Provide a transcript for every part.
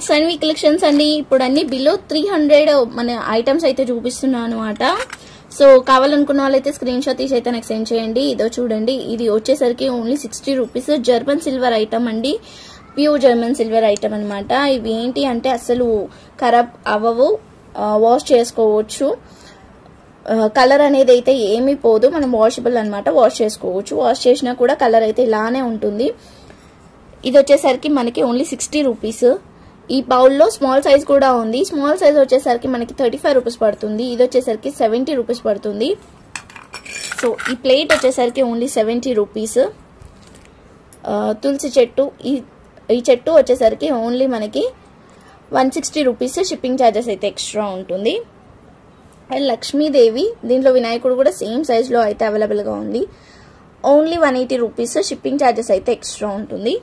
Sanvi collections అండి. ఇప్పుడు అన్ని బిలో 300 మన ఐటమ్స్ అయితే చూపిస్తున్నాను అనమాట. సో కావాలనుకున్న వాళ్ళైతే స్క్రీన్ షాట్ తీసి అయితే నాకు సెండ్ చేయండి. ఇదో చూడండి, ఇది వచ్చేసరికి only 60 rupees. German silver item అండి, ప్యూర్ జర్మన్ సిల్వర్ ఐటమ్ అనమాట. ఇవి ఏంటి అంటే అసలు ఖరాబ్ అవ్వవు, వాష్ చేసుకోవచ్చు. కలర్ అనేది అయితే ఏమీ పోదు, మనం వాషబుల్ అనమాట, వాష్ చేసుకోవచ్చు. వాష్ చేసినా కూడా కలర్ అయితే ఇలానే ఉంటుంది. ఇది వచ్చేసరికి మనకి ఓన్లీ 60 రూపీస్. ఈ బౌల్లో స్మాల్ సైజ్ కూడా ఉంది. స్మాల్ సైజ్ వచ్చేసరికి మనకి 35 రూపీస్ పడుతుంది. ఇది వచ్చేసరికి 70 రూపీస్ పడుతుంది. సో ఈ ప్లేట్ వచ్చేసరికి ఓన్లీ 70 రూపీస్. తులసి చెట్టు, ఈ చెట్టు వచ్చేసరికి ఓన్లీ మనకి 160 రూపీస్. షిప్పింగ్ ఛార్జెస్ అయితే ఎక్స్ట్రా ఉంటుంది. అండ్ లక్ష్మీదేవి, దీంట్లో వినాయకుడు కూడా సేమ్ సైజ్లో అయితే అవైలబుల్గా ఉంది. Only 180 rupees. షిప్పింగ్ ఛార్జెస్ అయితే ఎక్స్ట్రా ఉంటుంది.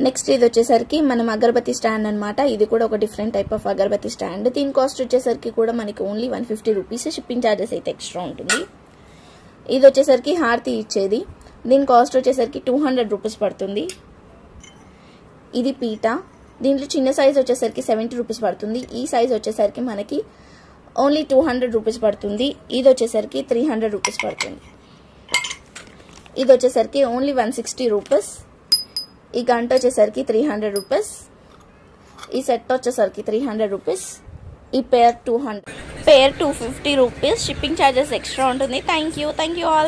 నెక్స్ట్ ఇది వచ్చేసరికి మనం అగరబత్తి స్టాండ్ అనమాట. ఇది కూడా ఒక different type of agarbatti stand. దీని కాస్ట్ వచ్చేసరికి కూడా మనకి ఓన్లీ 150 రూపీస్. షిప్పింగ్ ఛార్జెస్ అయితే ఎక్స్ట్రా ఉంటుంది. ఇది వచ్చేసరికి హారతి ఇచ్చేది. దీని కాస్ట్ వచ్చేసరికి 200 రూపీస్ పడుతుంది. ఇది పీట, దీంట్లో చిన్న సైజ్ వచ్చేసరికి 70 రూపీస్ పడుతుంది. ఈ సైజ్ వచ్చేసరికి మనకి ఓన్లీ 200 రూపీస్ పడుతుంది. ఇది వచ్చేసరికి 300 రూపీస్ పడుతుంది. ఇది వచ్చేసరికి ఓన్లీ 160 రూపీస్. ఈ గంట వచ్చేసరికి 300 రూపీస్. ఈ సెట్ వచ్చేసరికి 300 రూపీస్. ఈ పేర్ 250 రూపీస్. షిప్పింగ్ ఛార్జెస్ ఎక్స్ట్రా ఉంటుంది. Thank you all.